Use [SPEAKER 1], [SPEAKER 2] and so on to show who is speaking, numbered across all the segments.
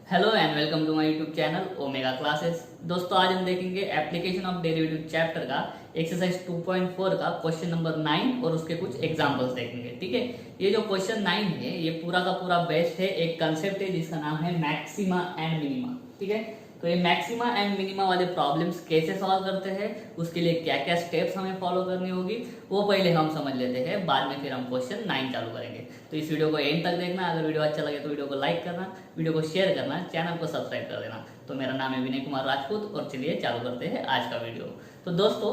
[SPEAKER 1] Hello and welcome to my YouTube channel Omega Classes. दोस्तों आज हम देखेंगे एप्लीकेशन ऑफ डेरिवेटिव चैप्टर का एक्सरसाइज 2.4 का क्वेश्चन नंबर 9 और उसके कुछ एग्जांपल्स देखेंगे। ठीक है, ये जो क्वेश्चन 9 है ये पूरा का पूरा बेस्ड है एक कंसेप्ट है जिसका नाम है मैक्सिमा एंड मिनिमा। ठीक है, तो ये मैक्सिमा एंड मिनिमा वाले प्रॉब्लम्स कैसे सॉल्व करते हैं, उसके लिए क्या क्या स्टेप्स हमें फॉलो करनी होगी वो पहले हम समझ लेते हैं, बाद में फिर हम क्वेश्चन 9 चालू करेंगे। तो इस वीडियो को एंड तक देखना। अगर वीडियो अच्छा लगे तो वीडियो को लाइक करना, वीडियो को शेयर करना, चैनल को सब्सक्राइब कर देना। तो मेरा नाम है विनय कुमार राजपूत और चलिए चालू करते हैं आज का वीडियो। तो दोस्तों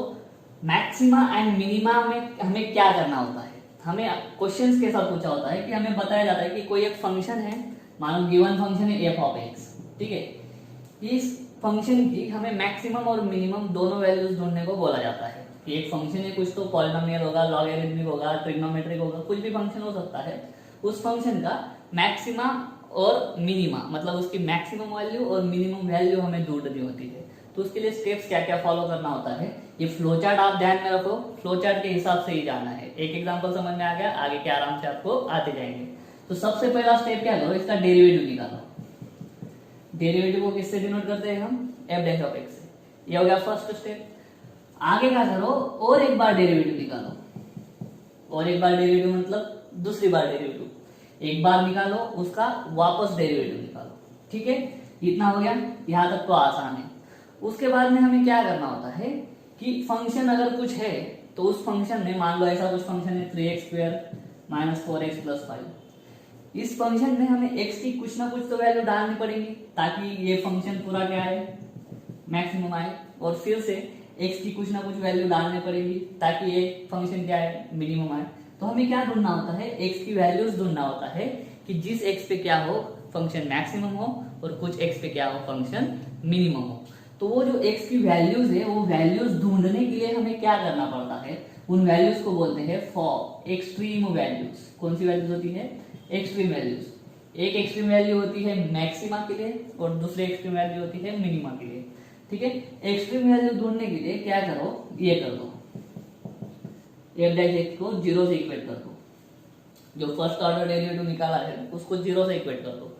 [SPEAKER 1] मैक्सिमा एंड मिनिमा में हमें क्या करना होता है, हमें क्वेश्चंस के साथ पूछा होता है कि हमें बताया जाता है कि कोई एक फंक्शन है, मानो गिवन फंक्शन है एफ ऑफ एक्स। ठीक है, इस फंक्शन की हमें मैक्सिमम और मिनिमम दोनों वैल्यूज ढूंढने को बोला जाता है कि एक फंक्शन है, कुछ तो पॉलिनोमियल होगा, लॉगरिथमिक होगा, ट्रिग्नोमेट्रिक होगा, कुछ भी फंक्शन हो सकता है। उस फंक्शन का मैक्सिमा और मिनिमा मतलब उसकी मैक्सिमम वैल्यू और मिनिमम वैल्यू हमें ढूंढनी होती है। तो उसके लिए स्टेप्स क्या क्या फॉलो करना होता है, ये फ्लो चार्ट आप ध्यान में रखो, फ्लो चार्ट के हिसाब से ही जाना है। एक एग्जांपल समझ में आ गया, आगे के आराम से आपको आते जाएंगे। तो सबसे पहला स्टेप क्या करो, इसका डेरिवेटिव निकालो। डेरिवेटिव को किससे डिनोट करते हैं हम, एफ डैश ऑफ एक्स से। ये हो गया फर्स्ट स्टेप। आगे क्या करो, और एक बार डेरिवेटिव निकालो। और एक बार डेरिवेटिव मतलब दूसरी बार डेरिवेटिव, एक बार निकालो उसका वापस डेरिवेटिव निकालो। ठीक है, इतना हो गया, यहां तक तो आसान है। उसके बाद में हमें क्या करना होता है कि फंक्शन अगर कुछ है तो उस फंक्शन में, मान लो ऐसा कुछ फंक्शन है 3x² - 4x + 5, इस फंक्शन में हमें x की कुछ ना कुछ तो वैल्यू डालनी पड़ेगी ताकि ये फंक्शन पूरा क्या है, मैक्सिमम आए, और फिर से x की कुछ ना कुछ वैल्यू डालनी पड़ेगी ताकि ये फंक्शन क्या है, मिनिमम आए। तो हमें क्या ढूंढना होता है, x की वैल्यूज ढूंढना होता है कि जिस x पे क्या हो फंक्शन मैक्सिमम हो और कुछ x पे क्या हो फंक्शन मिनिमम हो। तो वो जो x की वैल्यूज है वो वैल्यूज ढूंढने के लिए हमें क्या करना पड़ता है, उन वैल्यूज को बोलते हैं फॉर एक्सट्रीम वैल्यूज। कौन सी वैल्यूज होती है, एक्सट्रीम वैल्यूज। एक एक्सट्रीम वैल्यू होती है मैक्सिमा के लिए और दूसरी एक्सट्रीम वैल्यू होती है मिनिमा के लिए। ठीक है, एक्सट्रीम वैल्यू ढूंढने के लिए क्या करो, ये कर दो, एफ डैश एक्स को 0 से इक्वेट कर दो। जो फर्स्ट ऑर्डर डेरिवेटिव निकाला है उसको 0 से इक्वेट कर दो।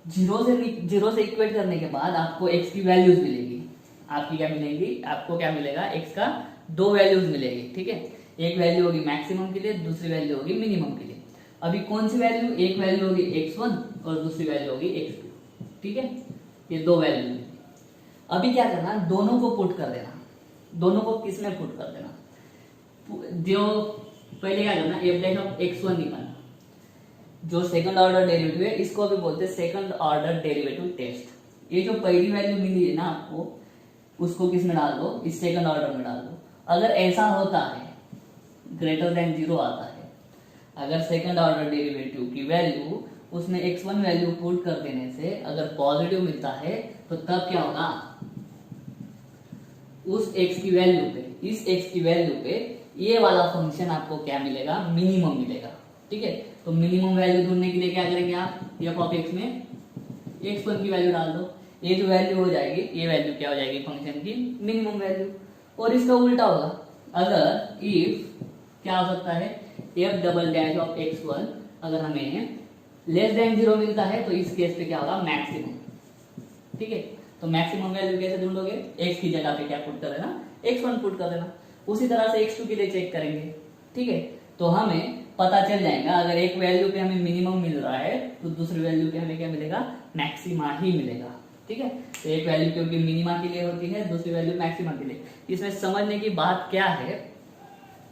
[SPEAKER 1] 0 से इक्वेट करने के बाद आपको x की वैल्यूज मिलेगी। आपकी क्या मिलेगी, आपको क्या मिलेगा, x का दो वैल्यूज मिलेगी। ठीक है, एक वैल्यू होगी मैक्सिमम के लिए, दूसरी वैल्यू होगी मिनिमम के लिए। अभी कौन सी वैल्यू, एक वैल्यू होगी x1 और दूसरी वैल्यू होगी x2। ठीक है, ये दो वैल्यू है। अभी क्या करना, दोनों को पुट कर देना। दोनों को किस में पुट कर देना, जो पहले क्या करना, एफ डैश ऑफ x1 निकालना। जो सेकंड ऑर्डर डेरिवेटिव है इसको अभी बोलते हैं सेकंड ऑर्डर डेरिवेटिव टेस्ट। ये जो पहली वैल्यू मिली है ना आपको, उसको किस में डाल दो, इस सेकंड ऑर्डर में डाल दो। अगर ऐसा होता है ग्रेटर देन 0 आता है, अगर सेकंड ऑर्डर डेरिवेटिव की वैल्यू उसमें x1 वैल्यू पुट कर देने से अगर पॉजिटिव मिलता है तो तब क्या होगा, उस x की वैल्यू पे, इस x की वैल्यू पे ये वाला फंक्शन आपको क्या मिलेगा, मिनिमम मिलेगा। ठीक है, तो मिनिमम वैल्यू ढूंढने के लिए क्या करेंगे आप, एफ ऑफ एक्स में x1 की वैल्यू डाल दो। ये जो वैल्यू हो जाएगी, ये वैल्यू क्या हो जाएगी फंक्शन की मिनिमम वैल्यू। और इसका उल्टा होगा, अगर इफ क्या हो सकता है, F double dash of x1 अगर हमें लेस देन 0 मिलता है तो इस केस पे क्या होगा, मैक्सिमम। ठीक है, तो मैक्सिमम वैल्यू कैसे ढूंढोगे, x की जगह पे क्या पुट कर देना, x1 पुट कर देना। उसी तरह से x2 के लिए चेक करेंगे। ठीक है, तो हमें पता चल जाएगा अगर एक वैल्यू पे हमें मिनिमम मिल रहा है तो दूसरी वैल्यू पे हमें क्या मिलेगा, मैक्सिमा ही मिलेगा। ठीक है, तो एक वैल्यू क्योंकि मिनिमा के लिए होती है, दूसरी वैल्यू मैक्सिमा के लिए। इसमें समझने की बात क्या है,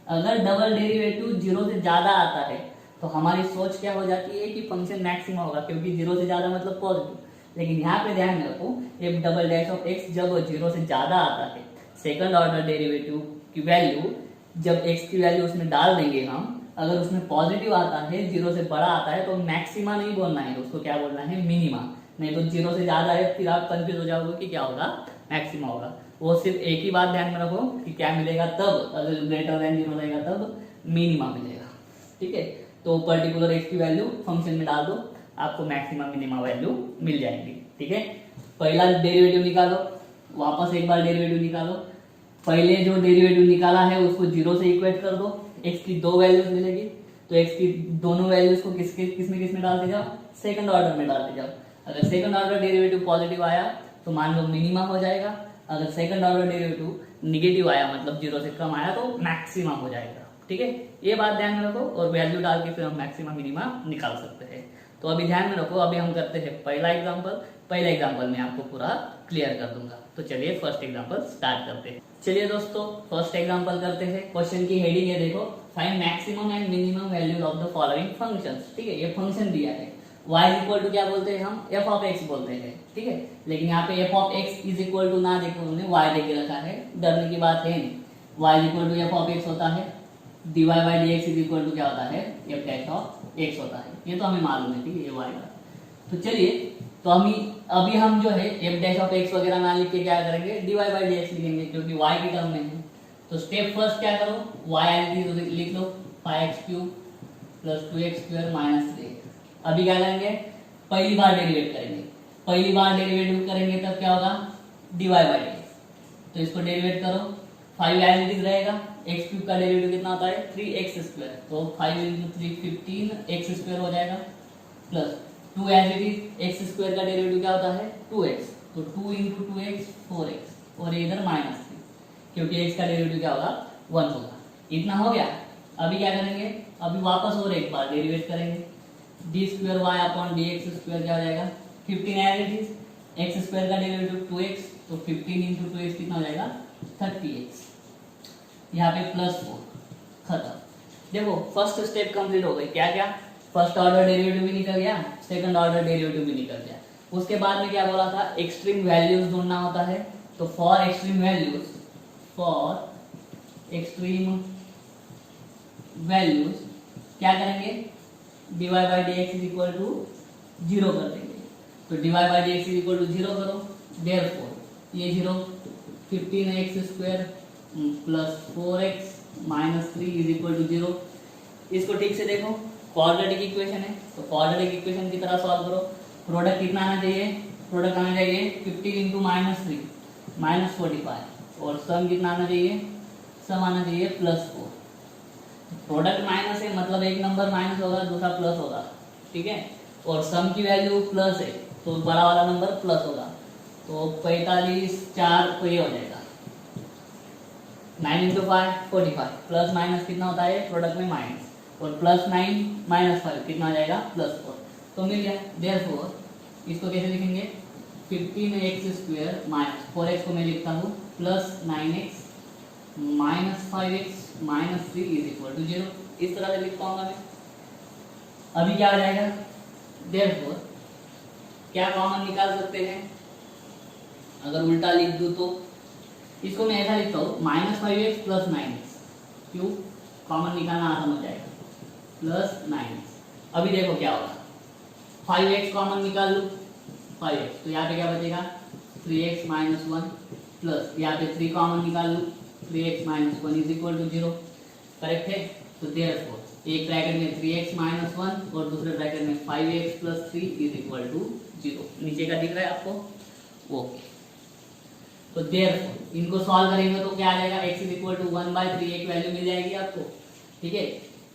[SPEAKER 1] अगर डबल डेरिवेटिव 0 से ज्यादा आता है तो हमारी सोच क्या हो जाती है कि फंक्शन मैक्सिमा होगा, क्योंकि 0 से ज्यादा मतलब पॉजिटिव। लेकिन यहाँ पे ध्यान में रखो, F double dash of x जब 0 से ज्यादा आता है, सेकंड ऑर्डर डेरिवेटिव की वैल्यू जब x की वैल्यू उसमें डाल देंगे हम, अगर उसमें पॉजिटिव आता है, 0 से बड़ा आता है तो मैक्सिमा नहीं बोलना है, उसको क्या बोलना है, मिनिमा। नहीं तो 0 से ज्यादा है फिर आप कंफ्यूज हो जाओगे कि क्या होगा, मैक्सिमा होगा। वो सिर्फ एक ही बात ध्यान में रखो कि क्या मिलेगा तब, अगर ग्रेटर देन 0 रहेगा तब मिनिमा मिलेगा। ठीक है, तो पर्टिकुलर x की वैल्यू फंक्शन में डाल दो, आपको मैक्सिमा मिनिमा वैल्यू मिल जाएगी। ठीक है, पहला डेरिवेटिव निकालो, वापस एक बार डेरिवेटिव निकालो। पहले जो डेरिवेटिव निकाला है उसको 0 से इक्वेट कर दो, x की दो वैल्यूज मिलेगी, तो x की दोनों वैल्यूज को किस में डालते जाओ, सेकंड ऑर्डर में डालते जाओ। अगर सेकंड ऑर्डर डेरिवेटिव पॉजिटिव आया तो मान लो मिनिमा हो जाएगा, अगर सेकंड ऑर्डर डेरिवेटिव निगेटिव आया मतलब 0 से कम आया तो मैक्सिमा हो जाएगा। ठीक है, ये बात ध्यान में रखो और वैल्यू डाल के फिर हम मैक्सिमा मिनिमा निकाल सकते हैं। तो अभी ध्यान में रखो, अभी हम करते हैं पहला एग्जांपल। पहला एग्जांपल मैं आपको पूरा क्लियर कर दूंगा। तो चलिए फर्स्ट एग्जांपल स्टार्ट करते हैं। चलिए दोस्तों फर्स्ट एग्जांपल करते हैं। क्वेश्चन की हेडिंग है देखो, find maximum and minimum values of the following functions. ठीक है, ये फंक्शन दिया है y इक्वल टू क्या बोलते हैं हम, f ऑफ x बोलते हैं। ठीक है, लेकिन यहाँ पे f of x is equal to ना देखे उन्होंने y देके रखा है, डरने की बात है नहीं। y equal to f of x होता है, dy by dx is equal to क्या होता है, f डैश ऑफ x होता है। ये तो हमें मालूम है। ठीक है, ये y का। तो चलिए, तो अभी हम जो है f डैश ऑफ x वगैरह ना लिख के क्या करेंगे, dy बाई dx लिखेंगे क्योंकि y की टर्म में है। तो स्टेप फर्स्ट क्या करो, y लिख लो 5x³ प्लस 2x² माइनस 3। अभी क्या करेंगे, पहली बार डेरिवेट करेंगे। पहली बार डेरिवेटिव करेंगे तब क्या होगा, dy बाई dx। तो इसको डेरिवेट करो, 5 एज इट इज रहेगा, x³ का डेरिवेटिव कितना होता है 3x²। तो 5 × 3 15x² हो जाएगा, plus 2 as it is, x² का डेरिवेटिव क्या होता है 2x। तो 2 × 2x 4x और इधर -3 क्योंकि x का डेरिवेटिव क्या होगा 1 होगा। इतना हो गया। अभी क्या करेंगे, अभी वापस और एक बार डेरिवेट करेंगे। d² y अपॉन dx² क्या हो जाएगा 15 एज इट इज, x² का डेरिवेटिव 2x। तो 15 × 2x कितना हो जाएगा 30x। यहाँ पे +4 खत्म। देखो फर्स्ट स्टेप कंप्लीट हो गई। क्या क्या, फर्स्ट ऑर्डर डेरिवेटिव भी निकल गया, सेकंड ऑर्डर डेरिवेटिव भी निकल गया। उसके बाद में क्या बोला था, एक्सट्रीम वैल्यूज ढूंढना होता है। तो फॉर एक्सट्रीम वैल्यूज क्या करेंगे, dy by dx is equal to 0 कर देंगे। तो dy by dx is equal to 0 करो, देयरफॉर ये 0 15x² plus 4x minus 3 is equal to 0। इसको ठीक से देखो, क्वाड्रेटिक इक्वेशन है तो क्वाड्रेटिक इक्वेशन की तरह सॉल्व करो। प्रोडक्ट कितना आना चाहिए, प्रोडक्ट आना चाहिए 15 × -3 -45 और सम कितना आना चाहिए, सम आना चाहिए +4। प्रोडक्ट माइनस है मतलब एक नंबर माइनस होगा, दूसरा प्लस होगा। ठीक है, और सम की वैल्यू प्लस है तो बड़ा वाला नंबर प्लस होगा। तो 45 4 तो ये हो जाएगा 9 × 5 45 प्लस माइनस कितना होता है प्रोडक्ट में माइनस, और +9 -5 कितना हो जाएगा +4। तो मिल गया। देयरफॉर इसको कैसे लिखेंगे, 15x² माइनस 4x को मैं लिखता हूँ plus 9x minus 5x minus 3 is equal to 0। इस तरह से लिख पाऊंगा मैं। अभी क्या आ जाएगा, देयरफॉर क्या कॉमन निकाल सकते हैं, अगर उल्टा लिख दूं तो इसको मैं ऐसा लिखता हूँ -5x प्लस 9x। क्यों, कॉमन निकालना आसान हो जाएगा, प्लस 9x। अभी देखो क्या होगा, 5x कॉमन निकाल लूँ 5x, तो यहाँ पे क्या बचेगा 3x माइनस 1 प्लस यहाँ पे 3 कॉमन निकाल लूँ 3x माइनस 1 इज इक्वल टू 0। करेक्ट है। तो देयरफॉर एक ब्रैकेट में 3x माइनस 1 और दूसरे ब्रैकेट में 5x plus 3 is equal to 0। नीचे का दिख रहा है आपको, ओके। तो देयरफॉर इनको सॉल्व करेंगे तो क्या आ जाएगा, x इज इक्वल टू 1/3 एक वैल्यू मिल जाएगी आपको। ठीक है,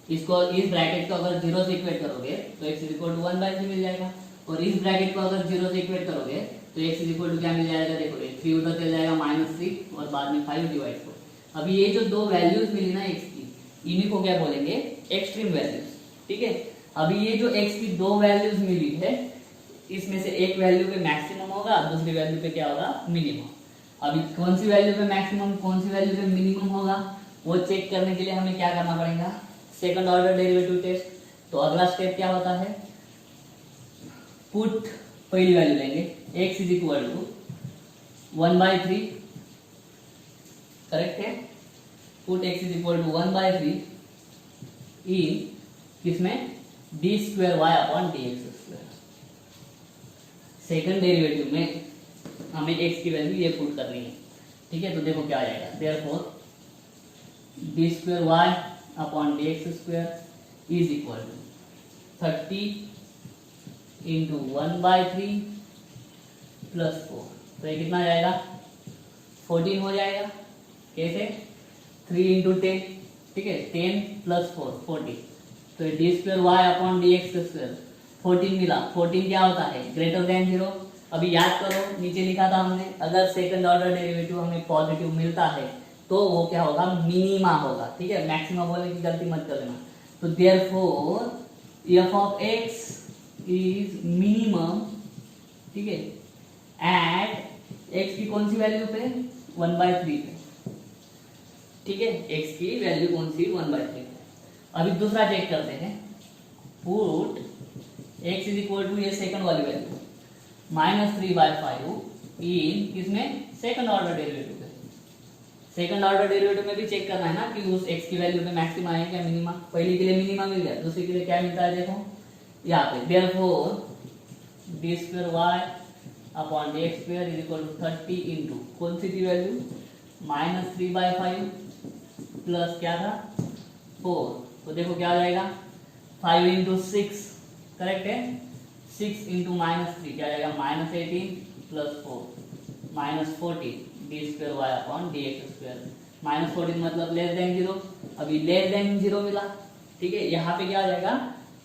[SPEAKER 1] इसको इस ब्रैकेट को अगर 0 से इक्वेट करोगे तो x इज इक्वल टू 1/3 मिल जाएगा, और इस ब्रैकेट को अगर 0 से इक्वेट करोगे तो x इज इक्वल टू क्या मिल जाएगा, देखो 3 उधर चल जाएगा -3 और बाद में 5 डिवाइड 4। अभी ये जो दो वैल्यूज मिली ना x की, इन्हीं को क्या बोलेंगे एक्सट्रीम वैल्यूज। ठीक है, अभी ये जो x की दो वैल्यूज मिली है, इसमें से एक वैल्यू पे मैक्सिमम होगा, दूसरी वैल्यू पे क्या होगा मिनिमम। अभी कौन सी वैल्यू पे मैक्सिमम कौन सी वैल्यू पे मिनिमम होगा वो चेक करने के लिए हमें क्या करना पड़ेगा, सेकंड ऑर्डर डेरिवेटिव टेस्ट। तो अगला स्टेप क्या होता है, पुट पहली वैल्यू लेंगे x is equal to 1/3। Correct है, put x is equal to 1/3 in किसमें d² y upon dx²। Second derivative में हमें x की वैल्यू ये पुट करनी है। ठीक है, तो देखो क्या आ जाएगा, therefore d² y upon dx² is equal to 30 × 1/3 plus 4। तो ये कितना आ जाएगा 14 हो जाएगा। कैसे, 3 × 10। ठीक है, 10 प्लस 4 40। तो d² y अपॉन dx²। 14 मिला। 14 क्या होता है, ग्रेटर देन 0। अभी याद करो नीचे लिखा था हमने, अगर सेकंड ऑर्डर डेरिवेटिव हमें पॉजिटिव मिलता है तो वो क्या होगा, मिनिमा होगा। ठीक है, मैक्सिमा बोलने की गलती मत कर देना। तो therefore f of x is minimum, ठीक है, एट एक्स की कौन सी वैल्यू पे, 1/3 पे। ठीक है, एक्स की वैल्यू कौन सी, 1/3 पे। अभी दूसरा चेक करते हैं, put x is equal to ये सेकंड वाली वैल्यू -3/5 इन किसमें, सेकंड ऑर्डर डेरिवेटिव पे। सेकंड ऑर्डर डेरिवेटिव में भी चेक करना है ना कि उस एक्स की वैल्यू पे मैक्सिमा है क्या मिनिमा। पहले के लिए मिनिमा मिल गया, दूसरे के लिए क्या मिलता है देखो यहाँ पे, therefore d square y upon d x square is equal to 30 into कौन सी थी वैल्यू, -3/5 प्लस क्या था 4। तो देखो क्या हो जाएगा, 5 इंटू 6 करेक्ट है, 6 इंटू -3 क्या जाएगा, -18 प्लस 4 -14 d square y upon d x square. -14 मतलब लेस देन 0, अभी लेस देन 0 मिला। ठीक है, यहाँ पे क्या हो जाएगा,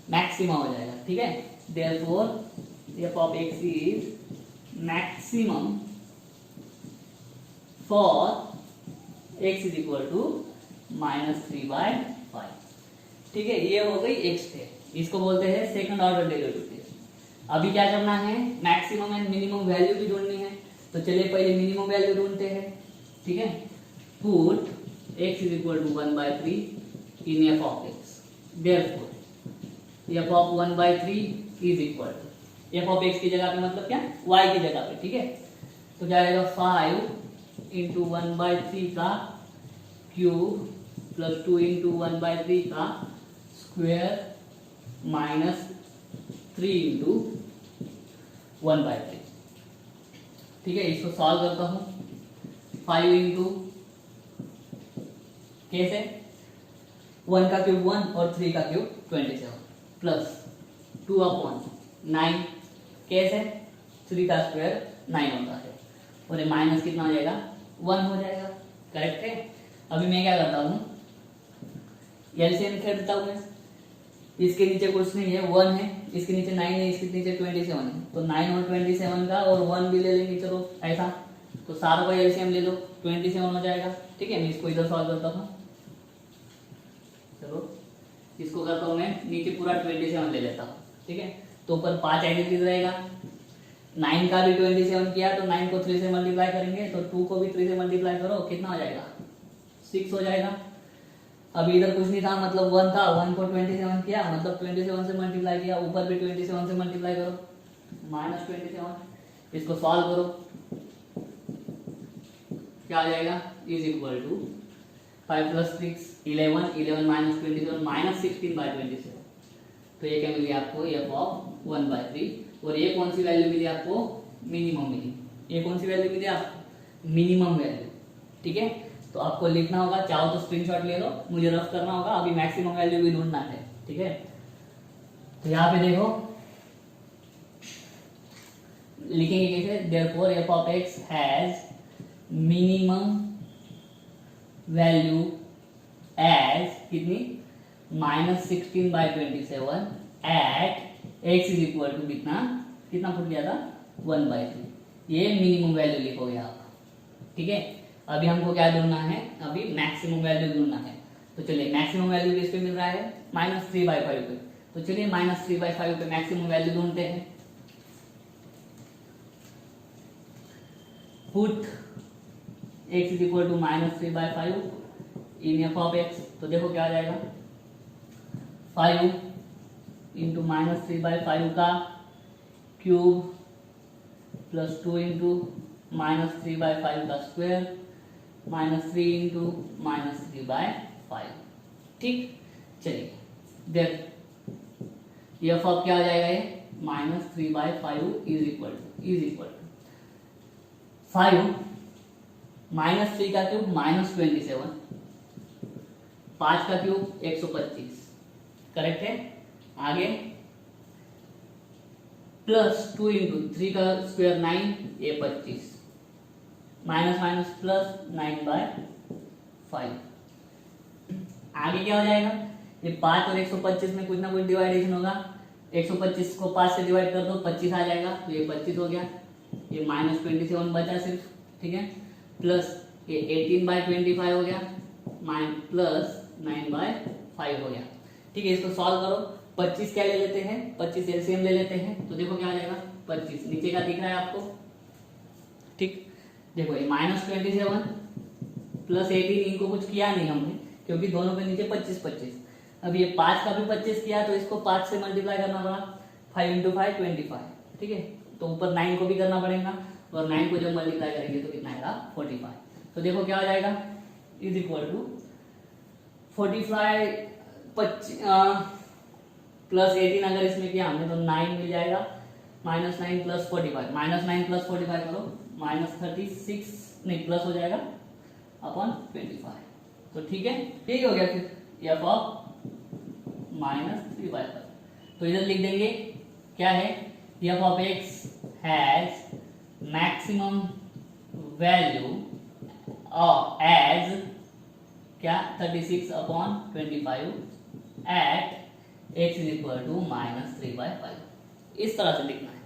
[SPEAKER 1] मैक्सिमा हो जाएगा। ठीक है, therefore f of x is maximum for x is equal to -3/5। ठीक है, ये हो गई एक्स पे, इसको बोलते हैं सेकंड ऑर्डर डेरिवेटिव। अभी क्या करना है, मैक्सिमम एंड मिनिमम वैल्यू भी ढूंढनी है। तो चलिए पहले मिनिमम वैल्यू ढूंढते हैं। ठीक है, put x is equal to 1/3 in f of x, therefore f of 1/3 is equal to, f of x की जगह पे मतलब क्या, y की जगह पे। ठीक है, तो क्या आएगा 5 इंटू 1/3 का क्यूब प्लस 2 इंटू 1/3 का स्क्वायर माइनस 3 इंटू 1/3। ठीक है, इसको सॉल्व करता हूं, 5 इंटू कैसे, 1 का क्यूब 1 और 3 का क्यूब 27 प्लस 2 अपॉन 9 कैसे, 3 का स्क्वायर 9 होता है और ये माइनस कितना हो जाएगा, 1 हो जाएगा। करेक्ट है। अभी मैं क्या करता हूँ, एलसीएम खेलता हूँ मैं, इसके नीचे कुछ नहीं है, 1 है, इसके नीचे 9 है, इसके नीचे 27 है, तो 9 और 27 का और 1 भी ले लेंगे, चलो ऐसा, तो सारों का एलसीएम ले लो, 27 हो जाएगा। ठीक है, मैं इसको इधर सॉल्व करता हूँ, चलो इसको करता हूँ मैं, नीचे पूरा 27 ले लेता हूँ। ठीक है, तो ऊपर 5 एडिट रहेगा, 9 का भी 27 किया तो 9 को 3 से मल्टीप्लाई करेंगे, तो 2 को भी 3 से मल्टीप्लाई करो, कितना हो जाएगा, 6 हो जाएगा। अभी इधर कुछ नहीं था, मतलब 1 था, 1 को 27 किया, मतलब 27 से मल्टीप्लाई किया, ऊपर भी 27 से मल्टीप्लाई करो, -27। इसको सॉल्व करो, क्या आ जाएगा, is equal to 5 plus 6 11, 11 minus 27 -16/27। तो ये क्या मिली आपको, एफ ऑफ 1/3। और ये कौन सी वैल्यू मिली आपको, मिनिमम मिली। ये कौन सी वैल्यू मिली आपको, मिनिमम वैल्यू। ठीक है, तो आपको लिखना होगा, चाहो तो स्क्रीनशॉट ले लो, मुझे रफ करना होगा, अभी मैक्सिमम वैल्यू भी ढूंढना है। ठीक है, तो यहाँ पे देखो लिखेंगे कैसे, therefore f of x has minimum value as कितनी, -16/27 at x is equal to कितना, कितना फुट गया था, 1/3। ये मिनिमम वैल्यू लिखोगे आप। ठीक है, अभी हमको क्या ढूंढना है, अभी मैक्सिमम वैल्यू ढूंढना है। तो चलिए मैक्सिमम वैल्यू किस पे मिल रहा है, -3/5 पे। तो चलिए -3/5 पे मैक्सिमम वैल्यू ढूंढते हैं। Put x is equal to -3/5 in f of x. तो देखो क्या आ जाएगा, 5 इंटू -3/5 का क्यूब प्लस 2 इंटू -3/5 का स्क्वायर -3 इंटू -3/5। ठीक, चलिए देख एफ ऑफ क्या हो जाएगा, ये -3/5 इज इक्वल टू 5 -3 का क्यूब -27, 5 का क्यूब 125। करेक्ट है, आगे प्लस 2 इंटू 3 का स्क्वायर 9, ये 25, माइनस माइनस प्लस 9/5। आगे क्या हो जाएगा, ये 5 और 125 में कुछ ना कुछ डिवाइडेशन होगा, 125 को 5 से डिवाइड कर दो, 25 आ जाएगा, तो ये 25 हो गया, ये -27 बचा सिर्फ, ठीक है, प्लस ये 18/25 हो गया, प्लस 9/5 हो गया, ठीक है। इसको सॉल्व करो, 25 क्या ले लेते हैं, 25 एलसीएम ले लेते हैं, तो देखो क्या आ जाएगा, 25 नीचे का दिख रहा है आपको, ठीक। देखो ये -27 प्लस 18, इनको कुछ किया नहीं हमने क्योंकि दोनों के नीचे 25। अब ये 5 का भी 25 किया तो इसको 5 से मल्टीप्लाई करना पड़ा, 5 × 5 25, ठीक है। तो ऊपर 9 को भी करना पड़ेगा और 9 को जब मल्टीप्लाई करेंगे तो कितना आएगा 45। तो देखो क्या हो जाएगा, इज इक्वल टू 45 प्लस 18 अगर इसमें किया हमने तो 9 मिल जाएगा, -9 प्लस 45, -9 प्लस 45 करो, -36 नहीं प्लस हो जाएगा अपॉन 25, तो ठीक है, यही हो गया फिर एफ ऑफ -3/5। तो इधर लिख देंगे क्या है, f of x has maximum value as क्या 36/25 at x is equal to -3/5। इस तरह से लिखना है,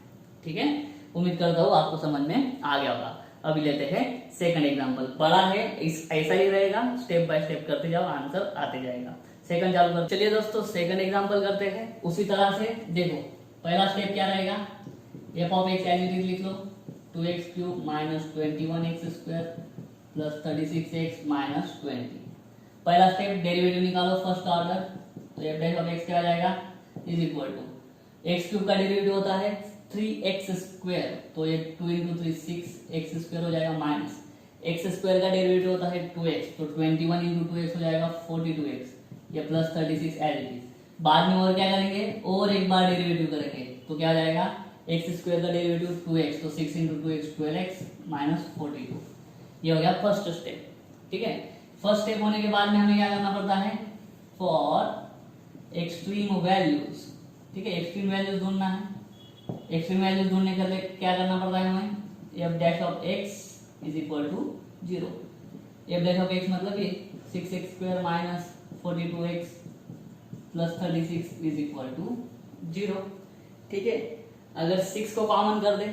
[SPEAKER 1] ठीक है। उम्मीद करता हूँ आपको समझ में आ गया होगा। अभी लेते हैं सेकंड एग्जांपल, बड़ा है, इस ऐसा ही रहेगा, स्टेप बाय स्टेप करते जाओ, आंसर आते जाएगा। सेकंड चालू कर, चलिए दोस्तों सेकंड एग्जांपल करते हैं उसी तरह से। देखो पहला स्टेप क्या रहेगा, f of x as it is लिख लो, 2x³ - 21x² प्लस 36x - 20। पहला स्टेप डेरिवेटिव निकालो फर्स्ट ऑर्डर, तो एफ डैश ऑफ एक्स क्या आ जाएगा, इज इक्वल टू x³ का डेरिवेटिव होता है 3x², तो ये 2 × 3 6x² हो जाएगा, माइनस x² का डेरिवेटिव होता है 2x, तो 21 × 2x हो जाएगा 42x, ये प्लस 36 एज इट इज। बाद में और क्या करेंगे, और एक बार डेरिवेटिव करेंगे, तो क्या आ जाएगा, x² का डेरिवेटिव 2x, तो 6 × 2x 12x - 42। ये हो गया फर्स्ट स्टेप, ठीक है। फर्स्ट स्टेप होने के बाद में हमें क्या करना पड़ता है, फॉर एक्सट्रीम वैल्यूज, ठीक है, एक्सट्रीम वैल्यूज ढूंढना है। एक्सट्रीम वैल्यूज ढूंढने के लिए क्या करना पड़ता है हमें, f dash of x is equal to 0। F dash of x मतलब ये 6x² - 42x plus 36 is equal to 0, ठीक है। अगर 6 को कॉमन कर दे,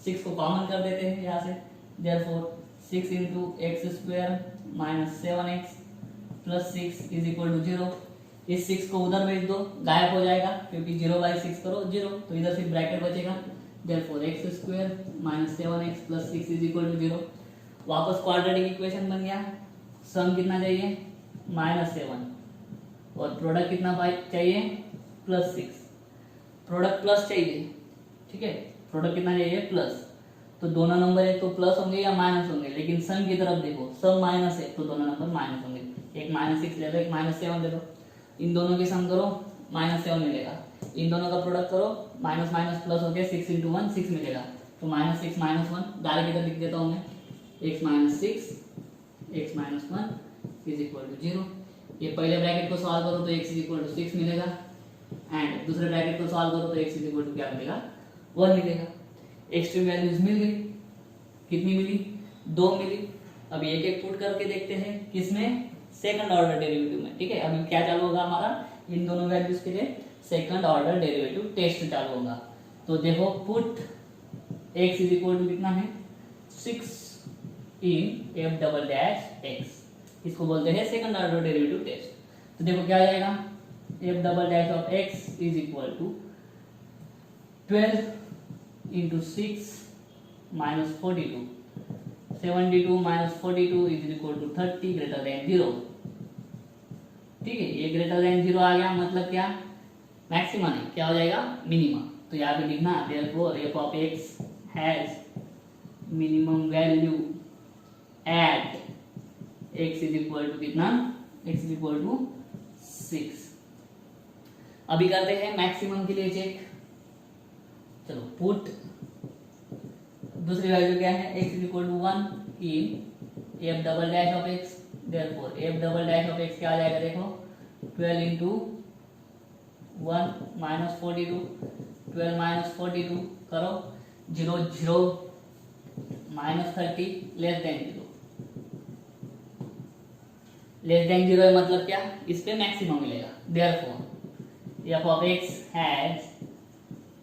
[SPEAKER 1] 6 को कॉमन कर देते हैं यहाँ से, therefore 6 × x² - 7x plus 6 is equal to 0। इस 6 को उधर भेज दो, गायब हो जाएगा क्योंकि 0/6 करो 0, तो इधर सिर्फ ब्रैकेट बचेगा, therefore x² - 7x plus 6 is equal to 0। वापस क्वाड्रेटिक इक्वेशन बन गया, सम कितना चाहिए -7 और प्रोडक्ट कितना चाहिए +6, प्रोडक्ट प्लस चाहिए, ठीक है, प्रोडक्ट कितना चाहिए प्लस, तो दोनों नंबर एक तो प्लस होंगे या माइनस होंगे, लेकिन सम की तरफ देखो, सम माइनस है तो दोनों नंबर माइनस होंगे, एक -6 ले लो, एक -7 ले लो, इन दोनों की सम करो -7 मिलेगा, इन दोनों का प्रोडक्ट करो माइनस माइनस प्लस हो गया, 6 × 1 6 मिलेगा, तो -6 - 1 डायरेक्ट इधर लिख देता हूँ मैं, x - 6 x - 1 is equal to 0। ये पहले ब्रैकेट को सॉल्व करो तो x इज इक्वल टू 6 मिलेगा, एंड दूसरे ब्रैकेट को सॉल्व करो तो x इज इक्वल टू क्या मिलेगा 1 मिलेगा। एक्सट्रीम वैल्यूज मिल गई, कितनी मिली 2 मिली। अभी एक एक पुट करके देखते हैं किसमें, सेकंड ऑर्डर डेरिवेटिव में, ठीक है। अभी क्या चालू होगा हमारा, इन दोनों वैल्यूज के लिए सेकंड ऑर्डर डेरिवेटिव टेस्ट चालू होगा। तो देखो put x is equal to कितना है 6 in f double dash x, इसको बोलते हैं सेकंड ऑर्डर डेरिवेटिव टेस्ट। तो देखो क्या आ जाएगा, f double dash of x is equal to 12 × 6 - 42, 72 - 42 is equal to 30 greater than 0, ठीक है। ये ग्रेटर देन 0 आ गया, मतलब क्या मैक्सिमम है, क्या हो जाएगा मिनिमम। तो यहाँ पे लिखना therefore f of x has minimum value at x is equal to कितना, x इज इक्वल टू 6। अभी करते हैं मैक्सिमम के लिए चेक, चलो पुट दूसरी वैल्यू क्या है, x is equal to 1 in f double dash of x, therefore f double dash of x क्या आ जाएगा, देखो 12 × 1 - 42, 12 - 42 करो, 0 0 -30 लेस देन 0, लेस देन 0 है मतलब क्या, इस पे मैक्सिमम मिलेगा। Therefore f of x has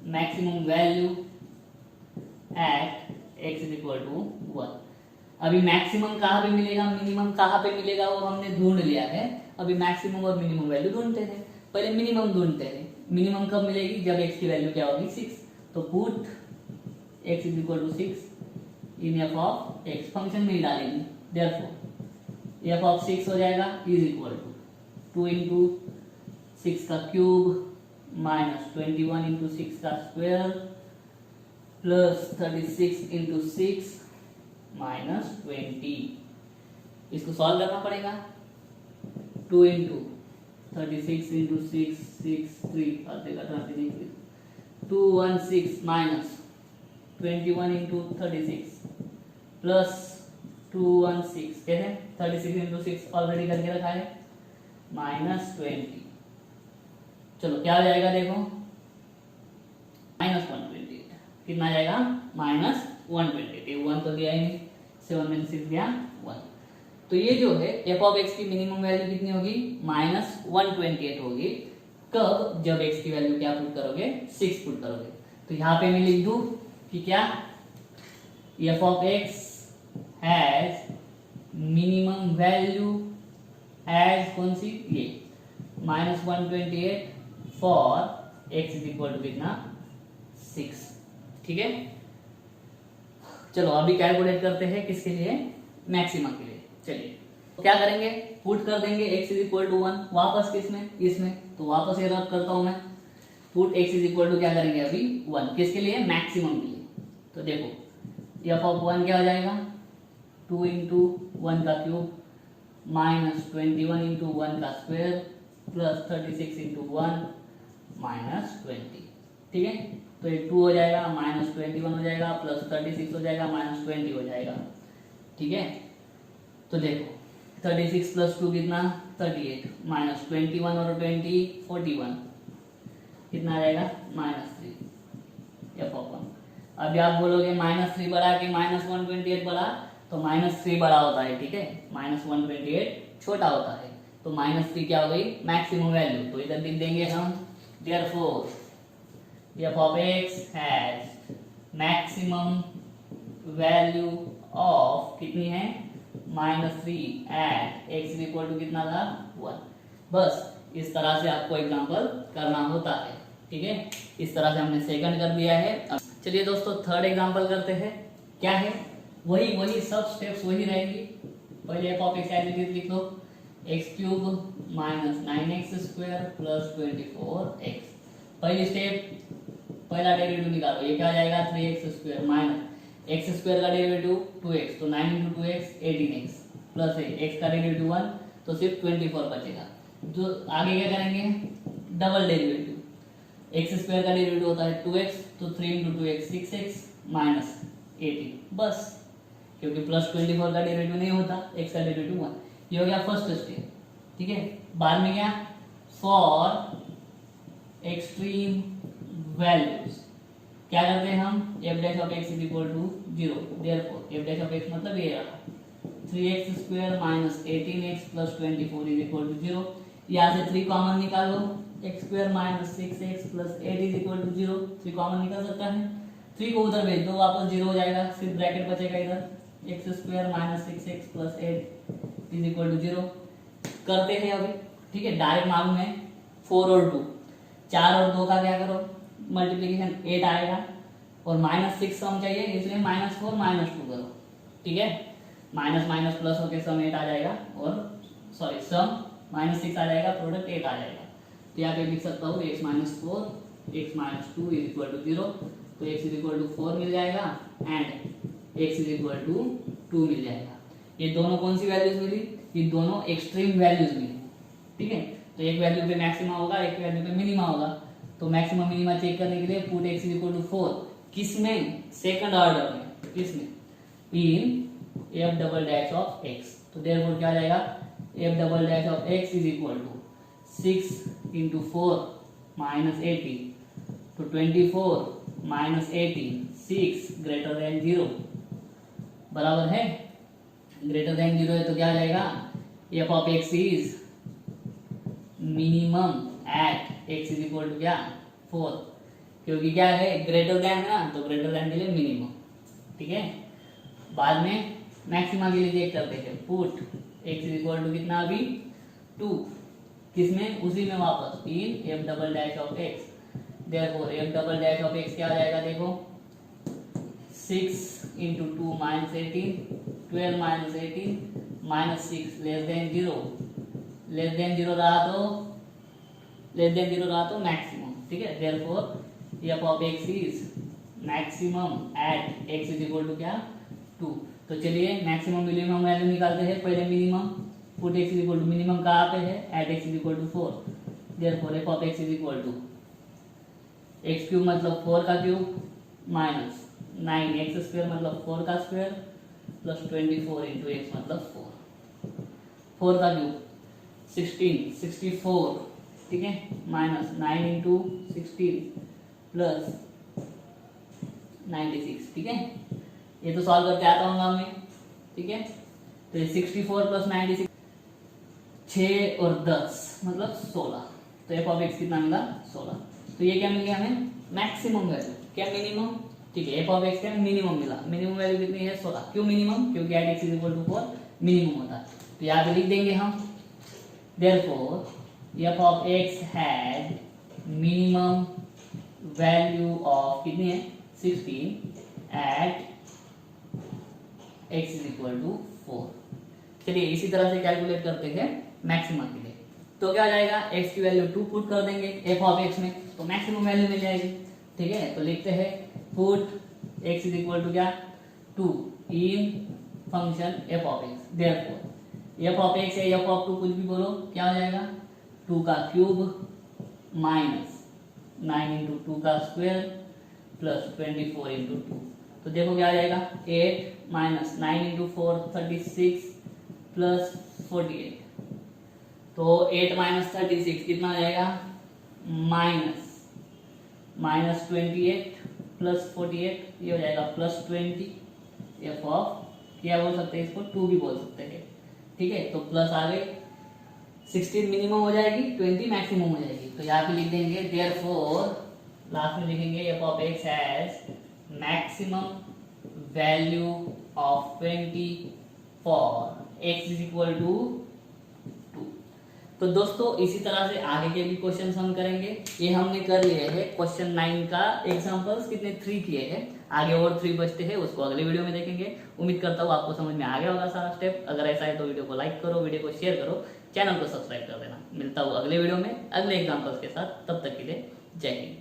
[SPEAKER 1] maximum value at x is equal to 1। अभी मैक्सिमम कहाँ पे मिलेगा, मिनिमम कहाँ पे मिलेगा वो हमने ढूंढ लिया है। अभी मैक्सिमम और मिनिमम वैल्यू ढूंढते हैं। पहले मिनिमम ढूंढते हैं। मिनिमम कब मिलेगी, जब x की वैल्यू क्या होगी 6। तो put x is equal to 6 in f of x, function में ही डालेंगे। देयरफॉर एफ ऑफ 6 हो जाएगा इज इक्वल टू 2 इंटू 6 का क्यूब माइनस 21 इंटू 6 का स्क्वायर प्लस 36 इंटू 6 माइनस 20। इसको सॉल्व करना पड़ेगा। 2 इंटू 36 इंटू 6 6 3 आधे का 216 माइनस 21 इंटू 36 प्लस 216 कैसे 36 इंटू 6 ऑलरेडी करके रखा है माइनस 20। चलो क्या हो जाएगा देखो माइनस 128। कितना आ जाएगा माइनस 128। 1 तो दिया ही नहीं, 7 में 6 गया 1। तो ये जो है एफ ऑफ एक्स की मिनिमम वैल्यू कितनी होगी माइनस 128 होगी। कब, जब एक्स की वैल्यू क्या पुट करोगे 6 पुट करोगे। तो यहाँ पे मैं लिख दूं कि क्या f of x has minimum value as कौन सी ये minus 128 for x is equal to कितना 6। ठीक है, चलो अभी कैलकुलेट करते हैं किसके लिए, मैक्सिमम के लिए। चलिए क्या करेंगे, पुट कर देंगे x इज इक्वल टू 1 वापस किसमें, इसमें। तो वापस ये रद्द करता हूं मैं। Put x is equal to क्या करेंगे अभी 1 किसके लिए, मैक्सिमम के लिए। तो देखो एफ ऑफ 1 क्या हो जाएगा 2 इंटू 1 का क्यूब माइनस 21 इंटू 1 का स्क्वायर प्लस 36 इंटू 1 माइनस 20। ठीक है, तो ये 2 हो जाएगा माइनस 21 हो जाएगा प्लस 36 हो जाएगा माइनस 20 हो जाएगा। ठीक है, तो देखो 36 प्लस 2 कितना 38 माइनस 21 और 20 41 कितना आ जाएगा माइनस 3 एफ ऑफ 1। अभी आप बोलोगे माइनस 3 बढ़ा के माइनस 128 बढ़ा, तो माइनस 3 बड़ा होता है। ठीक है, माइनस 128 छोटा होता है। तो माइनस 3 क्या हो गई मैक्सिमम वैल्यू। तो इधर लिख देंगे हम therefore f of x has maximum value of कितनी है -3 at x is equal to कितना था 1। बस इस तरह से आपको एग्जांपल करना होता है। ठीक है, इस तरह से हमने सेकंड कर दिया है। चलिए दोस्तों थर्ड एग्जांपल करते हैं। क्या है वही सब स्टेप्स वही रहेंगी। पहले f of x as it is लिख लो x cube minus 9x square plus 24x। पहली स्टेप पहला डेरिवेटिव निकालो, ये क्या आ जाएगा 3x square minus x square का डेरिवेटिव 2x, तो 9 into 2x 18x plus x का डेरिवेटिव 1, तो सिर्फ 24 बचेगा। जो आगे क्या करेंगे डबल डेरिवेटिव, x स्क्वायर का डेरिवेटिव होता है 2x, तो 3 इंटू 2x 6x माइनस 18 बस, क्योंकि प्लस 24 का डेरिवेटिव नहीं होता, x का डेरिवेटिव 1। ये हो गया फर्स्ट स्टेप। ठीक है, बाद में क्या फॉर एक्सट्रीम वैल्यूज क्या करते हैं हम f dash of x is equal to 0। Therefore f dash of x मतलब ये रहा 3x square minus 18x plus 24 is equal to 0। यहाँ से 3 कॉमन निकालो, x square minus 6x plus 8 is equal to 0। 3 common निकल सकता है, 3 को उधर भेज दो वापस 0 हो जाएगा, सिर्फ ब्रैकेट बचेगा इधर x square minus 6x plus 8 is equal to 0। करते हैं अभी। ठीक है, डायरेक्ट मालूम है 4 और 2, 4 और 2 का क्या करो मल्टीप्लीकेशन 8 आएगा और माइनस 6 सम चाहिए, इसलिए -4 -2 करो। ठीक है, माइनस माइनस प्लस होकर सम 8 आ जाएगा और सॉरी सम -6 आ जाएगा, प्रोडक्ट 8 आ जाएगा। तो यहाँ पे लिख सकता हूँ x minus 4 x minus 2 is equal to 0। तो x इज इक्वल टू 4 मिल जाएगा and x is equal to 2 मिल जाएगा। ये दोनों कौन सी वैल्यूज मिली, ये दोनों एक्सट्रीम वैल्यूज मिली। ठीक है, तो एक वैल्यू पे मैक्सिमा होगा, एक वैल्यू पे मिनिमा होगा। तो मैक्सिमम मिनिमा चेक करने के लिए put x is equal to 4 किसमें सेकंड ऑर्डर में, किसमें in f double dash of x। तो देयरफॉर क्या आ जाएगा f double dash of x is equal to 6 into 4 minus 18 तो 24 माइनस 18 6 ग्रेटर देन 0 बराबर है, ग्रेटर देन 0 है तो क्या आ जाएगा f of x is minimum at x is equal to क्या 4। क्योंकि क्या है ग्रेटर देन है ना, तो ग्रेटर देन के लिए मिनिमम। ठीक है, बाद में मैक्सिमा के लिए चेक करते हैं। Put x is equal to कितना अभी 2, किसमें उसी में वापस in f double dash of x, therefore f double dash of x क्या आ जाएगा देखो 6 into 2 minus 18, 12 minus 18 minus 6 less than 0, less than 0 रहा तो मैक्सिमम। ठीक है, therefore f of x is maximum at x is equal to क्या 2। तो चलिए मैक्सिमम मिनिमम वैल्यू निकालते हैं। पहले minimum, put x is equal to minimum कहाँ पे है, at x is equal to 4, therefore f of x is equal to x cube मतलब 4 का क्यूब माइनस 9 एक्स स्क्वायर मतलब 4 का स्क्वायर प्लस 24 इंटू एक्स मतलब 4 का क्यूब 16 64। ठीक है, माइनस 9 इंटू 16 प्लस 96। ठीक है, ये तो सॉल्व करके आता हूँ मैं। ठीक है, तो ये 64 प्लस 96 6 और 10 मतलब 16, तो एफ ऑफ एक्स कितना मिला 16। तो ये क्या मिल गया हमें मैक्सिमम वैल्यू, क्या मिनिमम। ठीक है, एफ ऑफ एक्स क्या मिनिमम मिला, मिनिमम वैल्यू कितनी है 16। क्यों मिनिमम, क्योंकि at x is equal to 4 minimum होता है। तो यहाँ पे लिख देंगे हम therefore f of x had minimum value of कितनी है 16 at x is equal to 4। चलिए इसी तरह से कैलकुलेट करते हैं मैक्सिमम के लिए। तो क्या हो जाएगा, x की वैल्यू 2 पुट कर देंगे f ऑफ x में, तो मैक्सिमम वैल्यू मिल जाएगी। ठीक है, तो लिखते हैं put x is equal to क्या 2 in function f of x, therefore f of x या f ऑफ 2 कुछ भी बोलो, क्या हो जाएगा 2 का क्यूब माइनस 9 इंटू 2 का स्क्वायर प्लस 24 इंटू 2। तो देखो क्या आ जाएगा 8 माइनस 9 इंटू 4 36 प्लस 48। तो 8 माइनस 36 कितना आ जाएगा माइनस 28 प्लस 48, ये हो जाएगा प्लस 20। एफ ऑफ क्या बोल सकते हैं इसको 2 भी बोल सकते हैं। ठीक है, तो प्लस आगे 16 मिनिमम हो जाएगी, 20 मैक्सिमम हो जाएगी। तो यहाँ पे लिख देंगे देयरफॉर लास्ट में लिखेंगे f of x has maximum value of 20 for x is equal to 2। तो दोस्तों इसी तरह से आगे के भी क्वेश्चन हम करेंगे। ये हमने कर लिए हैं क्वेश्चन 9 का एग्जांपल्स कितने 3 किए हैं, आगे और 3 बचते हैं, उसको अगले वीडियो में देखेंगे। उम्मीद करता हूँ आपको समझ में आ गया होगा सारा स्टेप। अगर ऐसा है तो वीडियो को लाइक करो, वीडियो को शेयर करो, चैनल को सब्सक्राइब कर देना। मिलता हूँ अगले वीडियो में अगले एग्जाम्पल्स के साथ, तब तक के लिए जय हिंद।